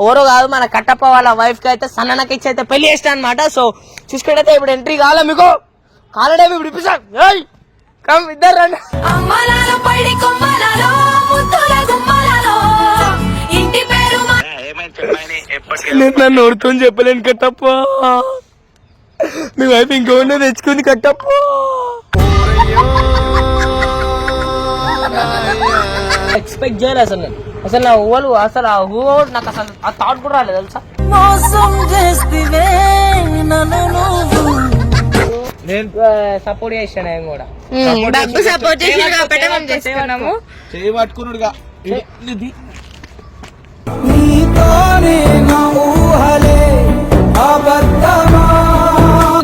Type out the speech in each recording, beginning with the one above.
ఎవరో కాదు మన కట్టప్ప వాళ్ళ వైఫ్ కి అయితే సన్నకి ఇచ్చి అయితే పెళ్లి చేసిన అనమాట. సో చూసుకుంటే ఇప్పుడు ఎంట్రీ కావాలా మీకు కాలడే ఇప్పుడు ఇప్పిస్తాం. ఇద్దరు రండి. నన్ను ఓడుతో చెప్పలేను కట్టప్ప, మీ వైఫ్ ఇంకోనే తెచ్చుకుంది కట్టప్ప. ఎక్స్పెక్ట్ చేయలేదు అసలు నా ఊహలు అసలు ఆ ఊహ నాకు అసలు ఆ థాట్ కూడా రాలేదు తెలుసా. నేను సపోర్ట్ చేసాను ఆయన కూడా చేయబట్టుకున్నాడుగా.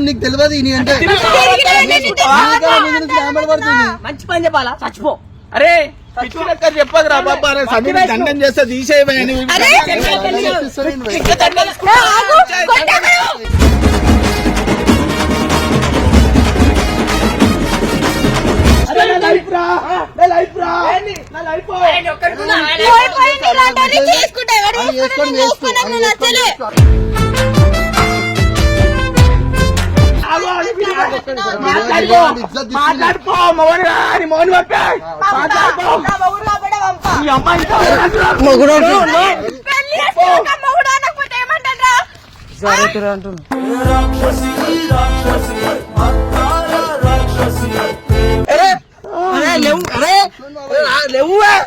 నీకు తెలియదు అంటే మంచి పని చెప్పాలా చచ్చిపో. అరే చెప్పదు రా బాబా, దండం చేస్తే తీసేయమని మాట్లాడుకో మౌని మౌని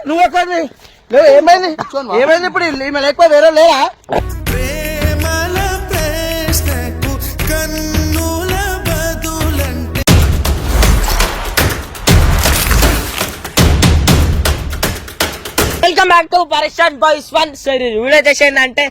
నువ్వు ఏమైంది ఏమైంది ఇప్పుడు ఈమె లేకపోతే వేరే లేరా? Welcome back to Parishad boys 1. సరే వీడియో చేసేందంటే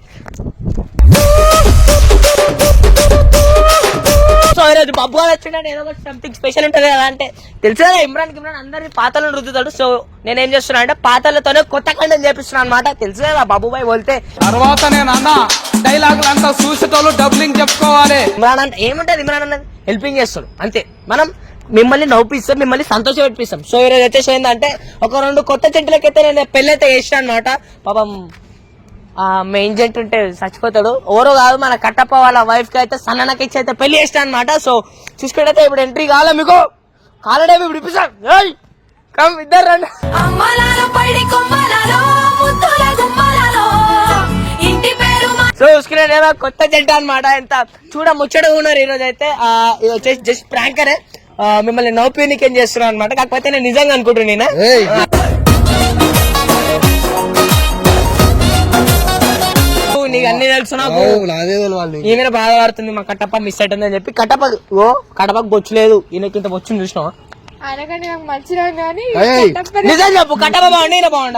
సో ఈరోజు బాబు గారు వచ్చిందంటే ఏదో ఒకటి సంథింగ్ స్పెషల్ ఉంటుంది కదా. అంటే తెలుసు కదా ఇమ్రాన్ అందరినీ పాతలను రుద్దుతాడు. సో నేనేం చేస్తున్నా అంటే పాతలతోనే కొత్త కంటెంట్ చేపిస్తున్నాను అనమాట. తెలుసు కదా బాబుబాయ్ వెళ్తే తర్వాత నేను అన్న డైలాగులు అంతా చూసేటోళ్ళు డబ్లింగ్ చెప్పుకోవాలి. ఇమ్రాన్ అంటే ఏముంటది, ఇమ్రాన్ అన్నది హెల్పింగ్ చేస్తాడు అంతే. మనం మిమ్మల్ని నవ్విస్తాం, మిమ్మల్ని సంతోష పెట్టిస్తాం. సో ఈరోజు వచ్చేసి ఏంటంటే ఒక 2 కొత్త చెట్లకైతే నేను పెళ్లి అయితే చేసిన అనమాట. పాపం మెయిన్ జెంట్ ఉంటే చచ్చిపోతాడు. ఎవరో కాదు మన కట్టప్ప వాళ్ళ వైఫ్ కి అయితే సన్నకి ఇచ్చి అయితే పెళ్లి చేసిన అనమాట. సో చూసుకుంటే ఇప్పుడు ఎంట్రీ కావాలా మీకు కాలడే ఇప్పుడు ఇప్పిస్తాం. ఇద్దరు రండి. సో చూసుకునే కొత్త జంట అనమాట. ఎంత చూడ ముచ్చటగా ఉన్నారు ఈ రోజు అయితే. ఇది వచ్చేసి జస్ట్ ప్రాంకరే, మిమ్మల్ని నవ్వుపీనికి ఏం చేస్తున్నాను అనమాట. కాకపోతే నేను నిజంగా అనుకుంటున్నా నీకు అన్ని తెలుసు. నాకు ఈమె బాధపడుతుంది మా కట్టప్ప మిస్ అవుతుంది అని చెప్పి. కట్టప్పకు బొచ్చులేదు, ఈయనకి ఇంత బొచ్చుని చూసినావా? నిజం చెప్పు, కట్టప్ప బాగుండి ఈయన బాగుండ.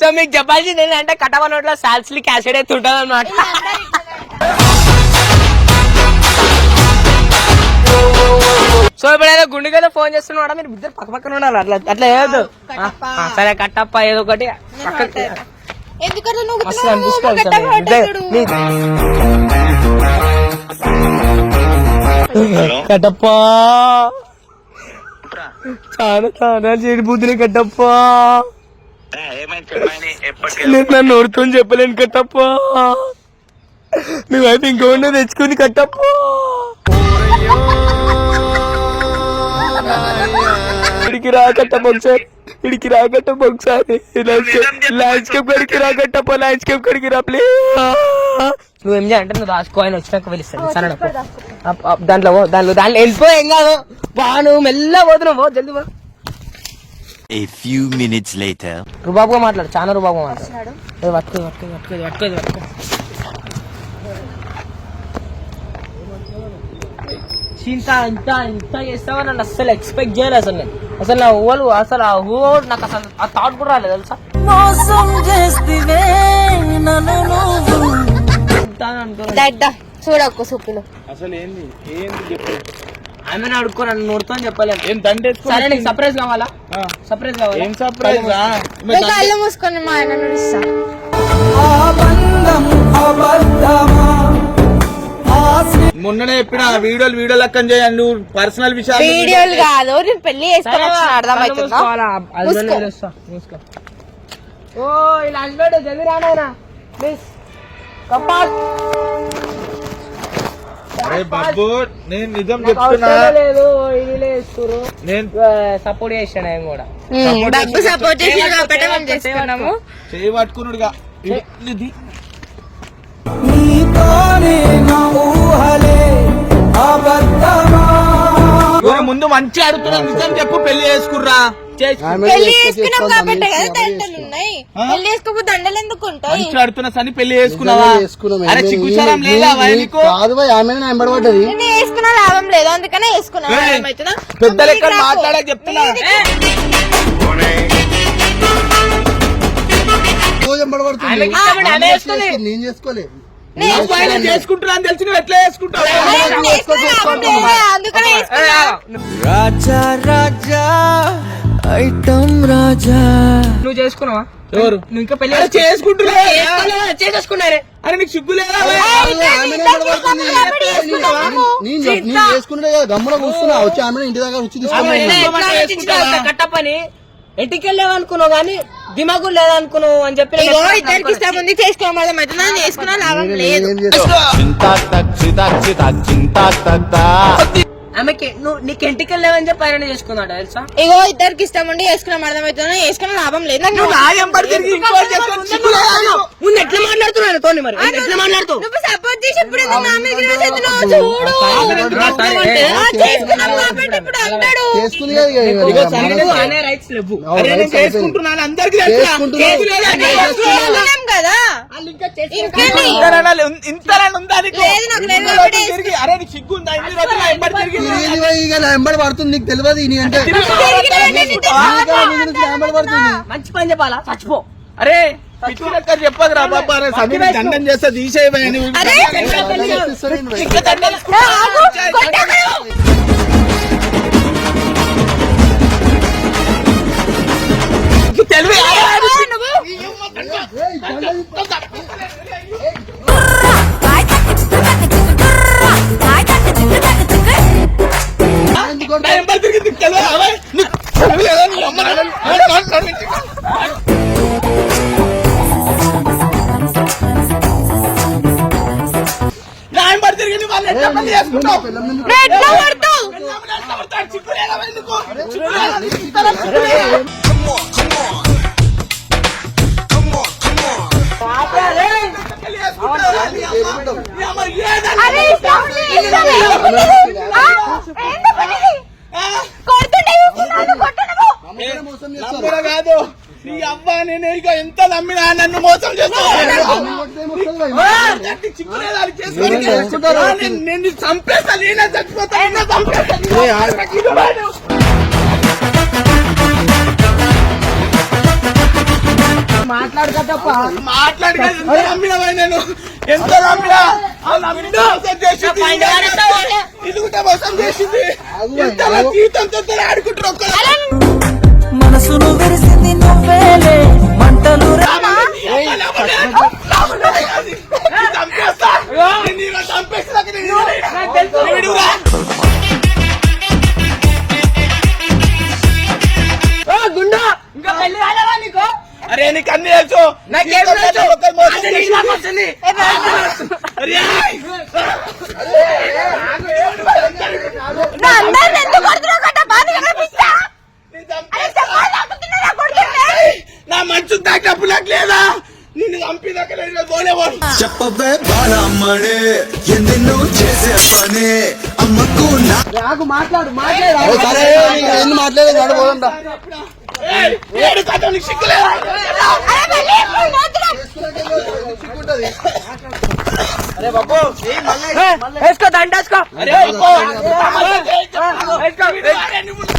సో మీకు చెప్పాల్సింది ఏంటంటే కట్టప్ప నోట్లో సాల్సిలిక్ యాసిడ్ అయితే ఉంటుంది అనమాట. సో ఇప్పుడు ఏదో గుండెగా ఫోన్ చేస్తున్నా మీరు ఇద్దరు పక్క పక్కన ఉండాలి. అట్లా ఏదో సరే కట్టప్ప ఏదో ఒకటి కట్టప్ప చాలా చాలా చెడిపోతుంది కట్టప్ప. నన్ను ఓడుతో చెప్పలేను కట్టప్ప, మీ వైఫ్ ఇంకోనే తెచ్చుకుంది కట్టప్ప. ఇడికి రాకట్టప్ప ఒకసారి, ఇడికి రాకట్టప్ప ఒకసారి ల్యాండ్స్కేప్ కడికి రాకట్టప్ప, ల్యాండ్స్కేప్ కడికి రా ప్లే. నువ్వేం చేయాలంటే నువ్వు రాసుకో, ఆయన వచ్చినాక పిలుస్తాను సరే. దాంట్లో వెళ్ళిపో, ఏం కాదు బా, నువ్వు మెల్ల పోతున్నావు జల్దీ బా. A few minutes later. రుబాబుగా మాట్లాడు, చాలా రుబాబుగా మాట్లాడు. ఇంత చేస్తావా నన్ను అస్సలు ఎక్స్పెక్ట్ చేయలేదు అసలు. నేను అసలు నా ఊహలు అసలు ఆ ఊహ నాకు అసలు ఆ థాట్ కూడా రాలేదు తెలుసా. చూడకు సూపులు అసలు ఏంది ఏంది చెప్పు. ఆమె అడుక్కో, నన్ను నోడుతో చెప్పలేదు. సరే నీకు సర్ప్రైజ్ కావాలా? సర్ప్రైజ్ కావాలా? ఏం సర్ప్రైజ్? కళ్ళు మూసుకొని మా ఆయన నడుస్తా. మొన్ననే చెప్పిన వీడియోలు లెక్కన చేయండి నువ్వు పర్సనల్ విషయాలు వీడియోలు కాదు నేను పెళ్లి చేసుకొని వచ్చిన అర్థమవుతుందా మూసుకో. ఓ ఇలా హస్బెండ్ జల్దీ రానైనా ప్లీజ్ కపాట్ అరే బాబు నేను నిజం చెప్తున్నా లేదు ఇది లేదు నేను సపోర్ట్ చేసాను ఆయన కూడా డబ్బు సపోర్ట్ చేసి కాబట్టి మనం చేసుకున్నాము. చేయి పట్టుకున్నాడుగా ఇది ముందు మంచి అడుగుతున్నా నిజం చెప్పు పెళ్లి చేసుకుర్రా పెళ్లి చేసుకున్నాం కాబట్టి కదా దండలు ఉన్నాయి. పెళ్లి చేసుకోకపోతే దండలు ఎందుకు ఉంటాయి? మంచి అడుగుతున్నా సని పెళ్లి చేసుకున్నావా అరే చిక్కుచారం లేదా నీకు నేను వేసుకున్నా లాభం లేదు అందుకనే వేసుకున్నాను. అర్థమవుతుందా? పెద్ద లెక్క మాట్లాడే చెప్తున్నా నేను చేసుకోలేదు చేసుకుంటున్నా అని తెలిసి నువ్వు ఎట్లా చేసుకుంటావు అందుకనే వేసుకున్నా. నువ్వు చేసుకున్నావా? ఎవరు నువ్వు ఇంకా పెళ్లి చేసుకుంటున్నా చేసుకున్నారే అరే నీకు సిగ్గు లేదా నేను చేసుకుంటే గమ్మున కూర్చున్నా వచ్చి ఆమె ఇంటి దగ్గర వచ్చి తీసుకున్నా కట్టపని ఇంటికి వెళ్ళావనుకున్నావు కానీ దిమాగు లేదనుకున్నావు అని చెప్పి ఇద్దరికి ఇష్టం ఉంది చేసుకోవడం అర్థమవుతుందా? నేను వేసుకున్నా లాభం లేదు. ఆమెకి నువ్వు నీకు ఇంటికి వెళ్ళావని చెప్పి ఆయన చేసుకున్నాడు తెలుసా? ఇగో ఇద్దరికి ఇష్టం ఉండి వేసుకున్నాం అర్థమవుతుందా? వేసుకున్న లాభం లేదు. నాకు ముందు ఎట్లా మాట్లాడుతున్నాను తోని మరి ఎట్లా మాట్లాడుతావు? నువ్వు సపోర్ట్ చేసి ఇప్పుడు ఎందుకు నా మీద గిరి చేస్తున్నావు? చూడు చేసుకున్నాం కాబట్టి ఇప్పుడు అంటాడు. చేసుకుంది కదా అనే రైట్స్ లేవు. అరే నేను చేసుకుంటున్నాను అందరికి చేసుకున్నాం కదా ఇంకేంటి? ఇంత ఉందా నీకు? లేదు నాకు లేదు కాబట్టి అరే నీకు సిగ్గు ఉందా ఇన్ని రోజులు ఎంబడి తిరిగి ఎంబడి పడుతుంది నీకు తెలియదు నీ అంటే ఎంబడి పడుతుంది మంచి పని చెప్పాలా చచ్చిపో. అరే పిచ్చి లెక్క చెప్పదు రా బాబా అరే సమీర దండం చేస్తే తీసేయని అరే ఆగు, కొట్టకు. తెలివి ఎంబడి తిరిగి నీకు తెలియదు అవే నీకు తెలివి లేదా నీ అమ్మ ఎంబడి తిరిగి వాళ్ళు ఎట్లా పని చేసుకుంటావు నువ్వు ఎట్లా పడతావు? చిక్కు లేదా ఎందుకు అరే ఇష్టం ఉంది, ఇష్టం లేదు. ఆ, ఏంది పని? కొడుతుంటే చూస్తున్నాను, కొట్టు నువ్వు. నమ్మడం కాదు నీ అవ్వ నేను ఇక ఎంత నమ్మినా నన్ను మోసం చేస్తావు నేను చంపేస్తా నేనే చచ్చిపోతా నేనే చంపేస్తా మాట్లాడి ఎంత నమ్మినవా నేను ఎంత నమ్మినా మోసం చేసింది ఇది కూడా మోసం చేసింది ఎంత జీవితంతో ఆడుకుంటారు ఒక్కరు మనసును విరిసింది నువ్వేలే మంటలు చంపేస్తా గుండా ఇంకా పెళ్లి కాలేవా నీకు? అరే నీకు అన్ని తెలుసు నాకేం తెలుసు? అది నీ నాకు వచ్చింది. నా అందరిని ఎందుకు కొడుతున్నావు? కొట్ట, బాధగా కనిపిస్తా. అరే చెప్పాలి, ఆపుతున్నా, నా కొడుతుంటే. నా మంచు దాకా నాకు లేదా నిన్ను చంపిదాకా లేదు పోలేవాడు చెప్పవే బాలమ్మడే ఎందుకు చేసే పనే అమ్మకు నాకు మాట్లాడు సరే ఎన్ని మాట్లాడేది నడబోదా ఏడు కథ నీకు సిగ్గులేదు అరే మళ్ళీ ఇప్పుడు మాత్రం. అరే బాబు వేసుకో దండేసుకో. అరే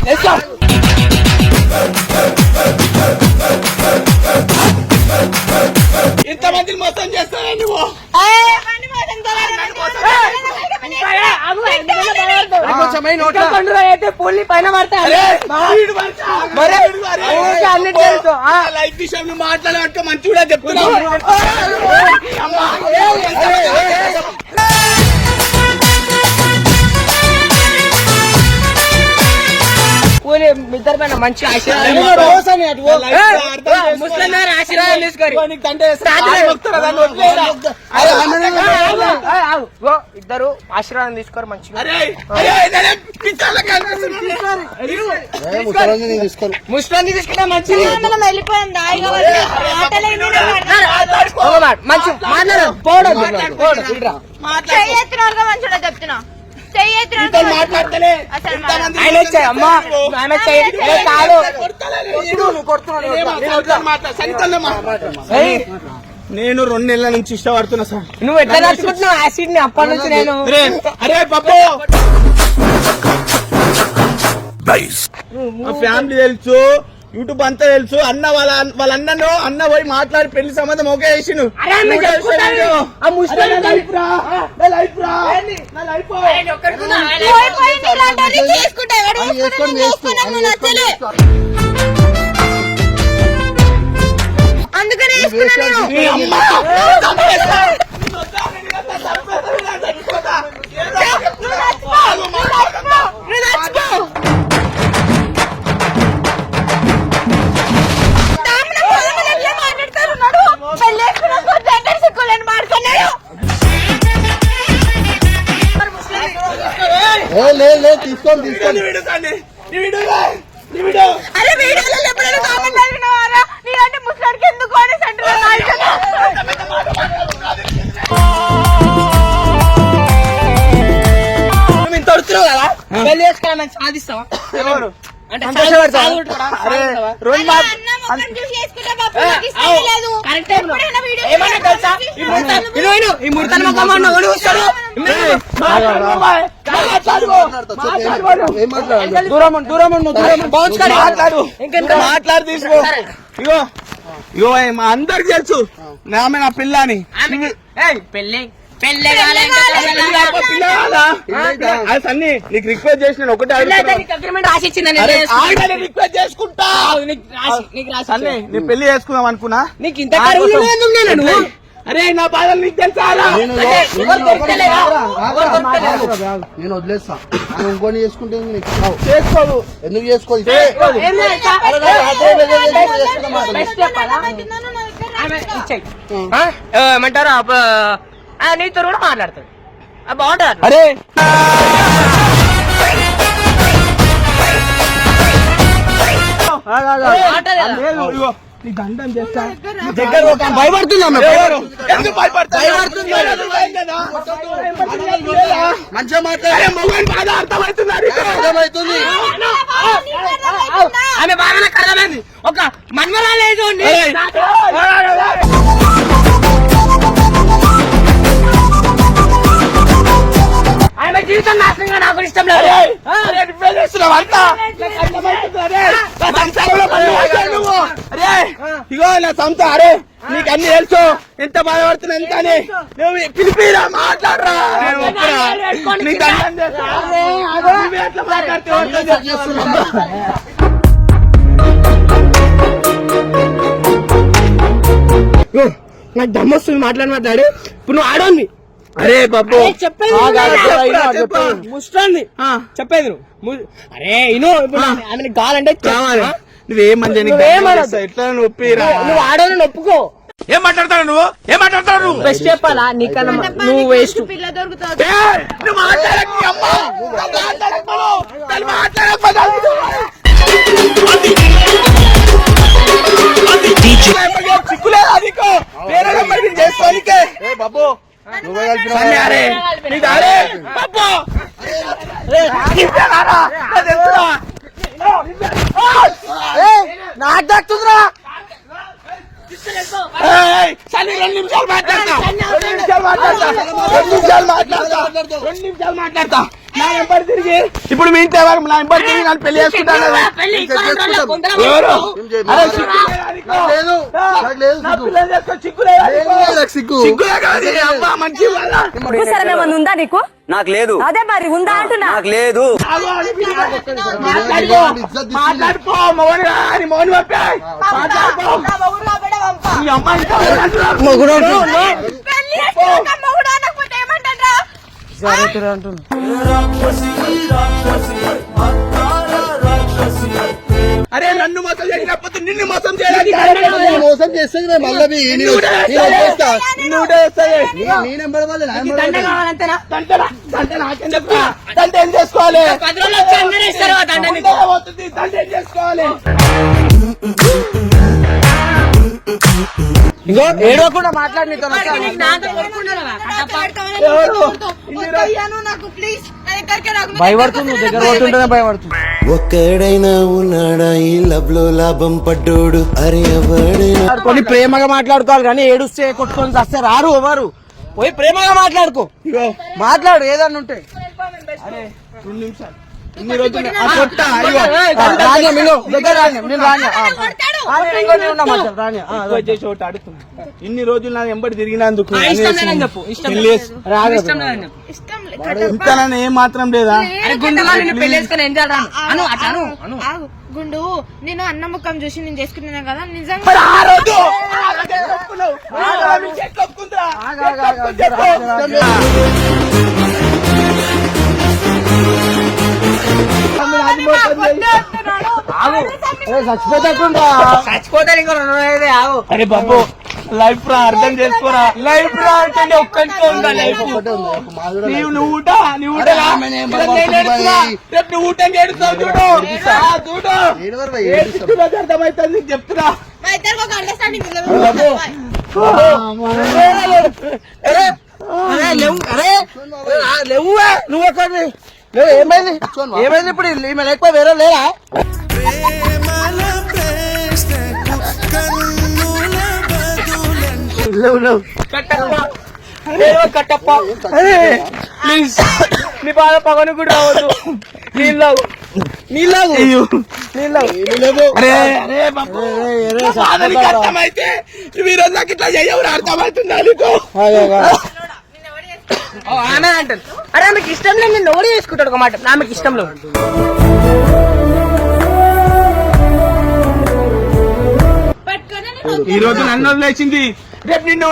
వేసుకో. ఇంతమందిని మొత్తం చేస్తావా నువ్వు ఏయ్, బండి మోసం తోలాలి, బండి మోసం తోలాలి. అయితే పుల్లి పైన పడతాయి వీడు పడతా. ఊరికే అన్నిటి తెలుసు. లైఫ్ విషయంలో మాట్లాడే మంచి కూడా చెప్తున్నావు వాళ్ళిద్దరి పైన మంచి ఆశీర్వాదం ముస్లిం దగ్గర ఆశీర్వాదం తీసుకోరు. ఇద్దరు ఆశీర్వాదం తీసుకోరు మంచిగా. ముస్లిం తీసుకుంటే మంచిది. మనం వెళ్ళిపోయాం దాయిగా మంచి మాట్లాడు పోవడం చెయ్యెత్తిన వాళ్ళగా మంచిగా చెప్తున్నా. చెయ్యెత్తిన మాట్లాడతలే ఆయన వచ్చాయి అమ్మా ఆయన వచ్చాయి కాదు నేను 2 నెలల నుంచి ఇష్టపడుతున్నా సార్. నువ్వు ఎట్లా నడుచుకుంటున్నావు యాసిడ్ ని అప్పటి నుంచి నేను అరే బాబు మా ఫ్యామిలీ తెలుసు, యూట్యూబ్ అంతా తెలుసు. అన్న వాళ్ళ అన్నను అన్న పోయి మాట్లాడి పెళ్లి సంబంధం ఓకే చేసిండు. అందుకనే తీసుకోండి అరే వీడియోలో ఎప్పుడైనా కామెంట్ అడిగినవారా నీలాంటి ముస్లింకి ఎందుకు అని సెంటర్ మేము తొడుతున్నావు కదా పెళ్లి చేసుకోవాలని సాధిస్తావా అంటే ఏమన్నా తెలుసా ఈ ముడతల ముఖం చూస్తాడు మాట్లాడు తీసుకో. ఇగో ఇగో మా అందరికి తెలుసు ఆమె నా పిల్ల అని. పెళ్ళి అన్ని నీకు రిక్వెస్ట్ చేసిన ఒకటే అగ్రిమెంట్ రాసిచ్చిందని రిక్వెస్ట్ చేసుకుంటా. సన్నీ నీ పెళ్లి చేసుకుందాం అనుకున్నా. నీకు ఇంత కరువు. అరే నా బాధలు నీకు తెలుసా? నేను వదిలేస్తా. ఇంకొని చేసుకుంటే చేసుకోదు. ఎందుకు చేసుకోదు? ఏమంటారు నీతో కూడా మాట్లాడతాడు బాగుంటారు. అరే నీ దండం చేస్తా. భయపడుతున్నా ఎందుకు భయపడుతుంది? మంచిగా మాట్లాడే అర్థమవుతుంది. అర్థమవుతుంది. ఆమె బాగా నాకు అర్థమైంది. ఒక మన్మరాలేదు ఆమె జీవితం నాశనంగా నాకు ఇష్టం లేదు. ఇగో నా సంస్థ. అరే నీకు అన్ని తెలుసు ఎంత బాధపడుతున్నా ఎంత అని. నువ్వు పిలిపిరా మాట్లాడరా. నీ దండం చేస్తా. నువ్వే అట్లా మాట్లాడితే నాకు దమ్మొస్తుంది మాట్లాడి. ఇప్పుడు నువ్వు ఆడోని. అరే బాబు చెప్పేది ముస్టాన్ని చెప్పేది నువ్వు. అరే ఇను ఆమె కావాలంటే నువ్వేమని ఎట్లా నొప్పిరా. నువ్వు ఆడోని ఒప్పుకో. ఏం మాట్లాడతావు నువ్వు? బెస్ట్ చెప్పాలా నీకన్నా నువ్వు వేస్ట్. పిల్ల దొరుకుతావు. నువ్వు మాట్లాడకు అమ్మా. చిక్కులేదా నీకు? వేరే నెంబర్ చేసుకోనికే బాబు. నువ్వే కలిపిన నాకు దక్కుతుందిరా. 2 నిమిషాలు మాట్లాడతా. నా నెంబర్ తిరిగి ఇప్పుడు మీ ఇంట్లో నా నెంబర్ తిరిగి నన్ను పెళ్లి చేసుకుంటాను. ఉందా నీకు? నాకు లేదు. అదే మరి ఉందా అంటున్నా. నాకు లేదు. మాట్లాడుకో మౌని పంపాయి. మొగుడు రాక్షసి రాక్షసి అరే నన్ను మోసం చేసినప్పుడు నిన్ను మోసం చేయడానికి మోసం చేస్తే మళ్ళీ నేను నెంబర్ వాళ్ళు దండ కావాలంతేనా? దండ నాకేం చెప్తా దండ ఏం చేసుకోవాలి 10 రోజులు వచ్చి అందరూ ఇస్తారు ఆ దండ నీకు. పోతుంది దండ ఏం చేసుకోవాలి ఇగో ఏడవకుండా మాట్లాడి నీతో నీకు నాతో కొట్టుకుంటున్నావా? నాకు ప్లీజ్ నా దగ్గరికి రాకు. భయపడుతుంది దగ్గర కొట్టుంటేనే భయపడుతుంది. ఒక్కడైనా ఉన్నాడా ఈ లవ్ లో లాభం పడ్డోడు అరే ఎవడైనా కొన్ని ప్రేమగా మాట్లాడుకోవాలి కానీ ఏడుస్తే కొట్టుకొని వస్తే రారు ఎవరు. పోయి ప్రేమగా మాట్లాడుకో. ఇగో మాట్లాడు ఏదన్నా ఉంటే. అరే 2 నిమిషాలు ఇన్ని రోజులు ఆ కొట్ట అయ్యో రాణ్య మీరు దగ్గర రాణ్య నేను రాణ్య రాణ్య వచ్చేసి ఒకటి అడుగుతున్నా ఇన్ని రోజులు నా ఎంబడి తిరిగినందుకు ఇష్టం లేదని చెప్పు. ఇష్టం పెళ్లి చేసి- ఇష్టం లేదని చెప్పు. ఇష్టం ఇంకా నన్ను ఏం మాత్రం లేదా అరే గుండుగా నిన్ను పెళ్లి చేసుకుని ఏం చేయాలి అను అట్లా అను ఆగు గుండు, నేను అన్న ముఖం చూసి నేను చేసుకున్నాను కదా నిజంగా. మరి ఆ రోజు ఒప్పుకున్నావు. ఆ రోజు చెట్లు ఒప్పుకుందిరా. చచ్చిపోతే ఇంకో 2 రోజులు ఆగు. అరే బాబు లైఫ్ రా అర్థం చేసుకోరా లైఫ్ రా అంటే ఒక్కటే ఉందా లైఫ్ నువ్వు ఊట రేపు నువ్వు ఊటం చేడుస్తావు చూడు చూడు అర్థమవుతుంది నీకు చెప్తున్నా మా ఇద్దరికి ఒక అండర్స్టాండింగ్ లేవు నువ్వు ఎక్కడ ఏమైంది ఏమైంది ఇప్పుడు ఈమె లేకపోతే వేరే లేరా కట్టప్ప ప్లీజ్ నీ బాధ పగను కూడా రావద్దు నీళ్ళకు అర్థమైతే ఈరోజు నాకు ఇట్లా చేయవు అర్థమవుతుందా నీకు ఆమె అంటాను అరే ఆమెకి ఇష్టం లేదు నేను నోడి చేసుకుంటాడు ఒక మాట ఆమెకి ఇష్టం లేదు ఈ రోజు నన్ను వదిలేసింది రేపు నిన్ను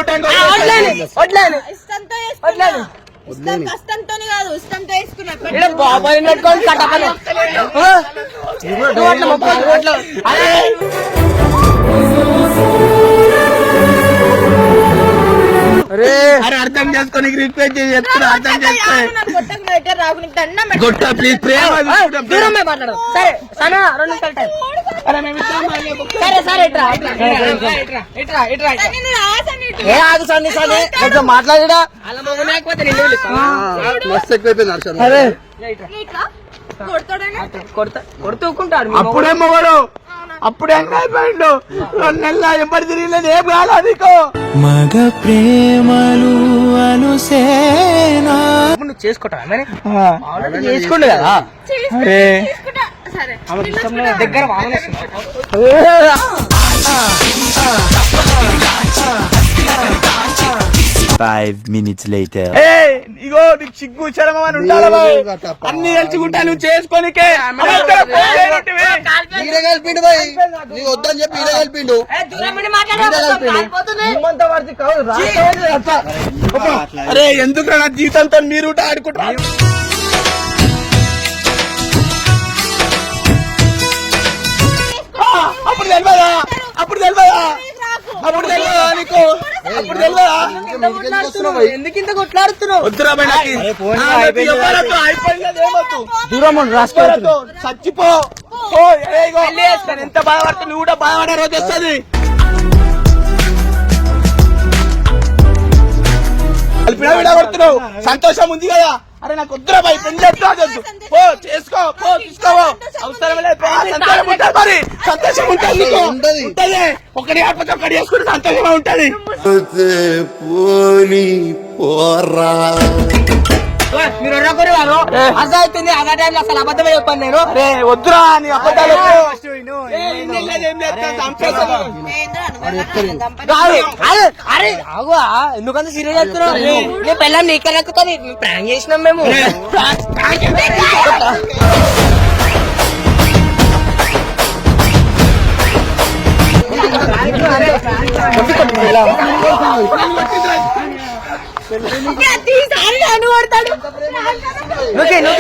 వడ్లేను ఇష్టంతో చేసుకున్నా. ఇష్టం కష్టంతోనే కాదు ఇష్టంతో వేసుకున్నా. బాబాయ్ పెట్టుకొని కట్టపని అరే అర్థం చేసుకొని రిక్వెస్ట్ చేసి చెప్తున్నా అర్థం చేసుకో కొట్టకు నా దగ్గర రాకు, నీకు దండం పెడతా. గొట్ట ప్లీజ్ ప్రేమ దూరం పోయి మాట్లాడు సరే సనా 2 నిమిషాలు టైం సరే సరే ఇట్రా నేను రాసాను ఇటు. ఏ ఆగు సన్ని సన్ని కొంచెం మాట్లాడిడా అలా మొగలేకపోతే నిన్ను మస్తు ఎక్కువైపోయింది హర్ష అరే ఇట్లా కొడతాడని కొడుతూకుంటాడు అప్పుడే మొగడు అప్పుడే అయిపోయిండు 2 నెలల ఎంబడి తిరిగిలేదు ఏం కాలా నీకు మగ ప్రేమలు అనుసేనా నువ్వు చేసుకుంటావా ఆల్రెడీ చేసుకోండి కదా తీసుకుంటా. సరే ఆమెకి ఇష్టం లేదు దగ్గర వామనేస్తుంది 5 minutes later. ఇగో నీకు సిగ్గు చరమం అని ఉండాలి బాయ్. అన్ని తెలుసుకుంటా నువ్వు చేసుకోనికే ఈడే కలిపిండు బాయ్ నీకు వద్దని చెప్పి ఈడే కలిపిండు అరే ఎందుకు నా జీవితంతో మీరు ఆడుకుంటారు అప్పుడు తెలియదా అప్పుడు తెలియదా అప్పుడు తెలియదా నీకు అప్పుడు తెలియదా ఎందుకు ఇంత కొట్లాడుతున్నావు వద్దురా బాయ్ నాకు అయిపోయింది ఏమొద్దు దూరం రాసుకోవచ్చు చచ్చిపో ఎంత బాధపడుతుంది నువ్వు కూడా బాధపడే రోజు వస్తుంది విడగొడుతున్నావు సంతోషం ఉంది కదా అరే నాకు వద్దురా బాయ్ పెళ్లి చెప్తాదు పో చేసుకో పో తీసుకోవో అవసరం లేదు సంతోషం ఉంటుంది మరి సంతోషం ఉంటుంది ఉంటది ఒకటి కాకపోతే ఒకటి చేసుకుంటే సంతోషంగా ఉంటది పోనీ పోరా మీరు ఎర్రకొరి వారు అసలు అవుతుంది అదే టైంలో అసలు అబద్ధమే చెప్పాను నేను అరే వద్దురా నీ అబద్ధాలు అరే ఆగు ఎందుకంత సీరియస్ చెప్తున్నావు నీ పిల్లలు నీకే లెక్కుతుంది ప్రాంక్ చేసినాం మేము తీసారి అను కొడతాడు. నువ్వు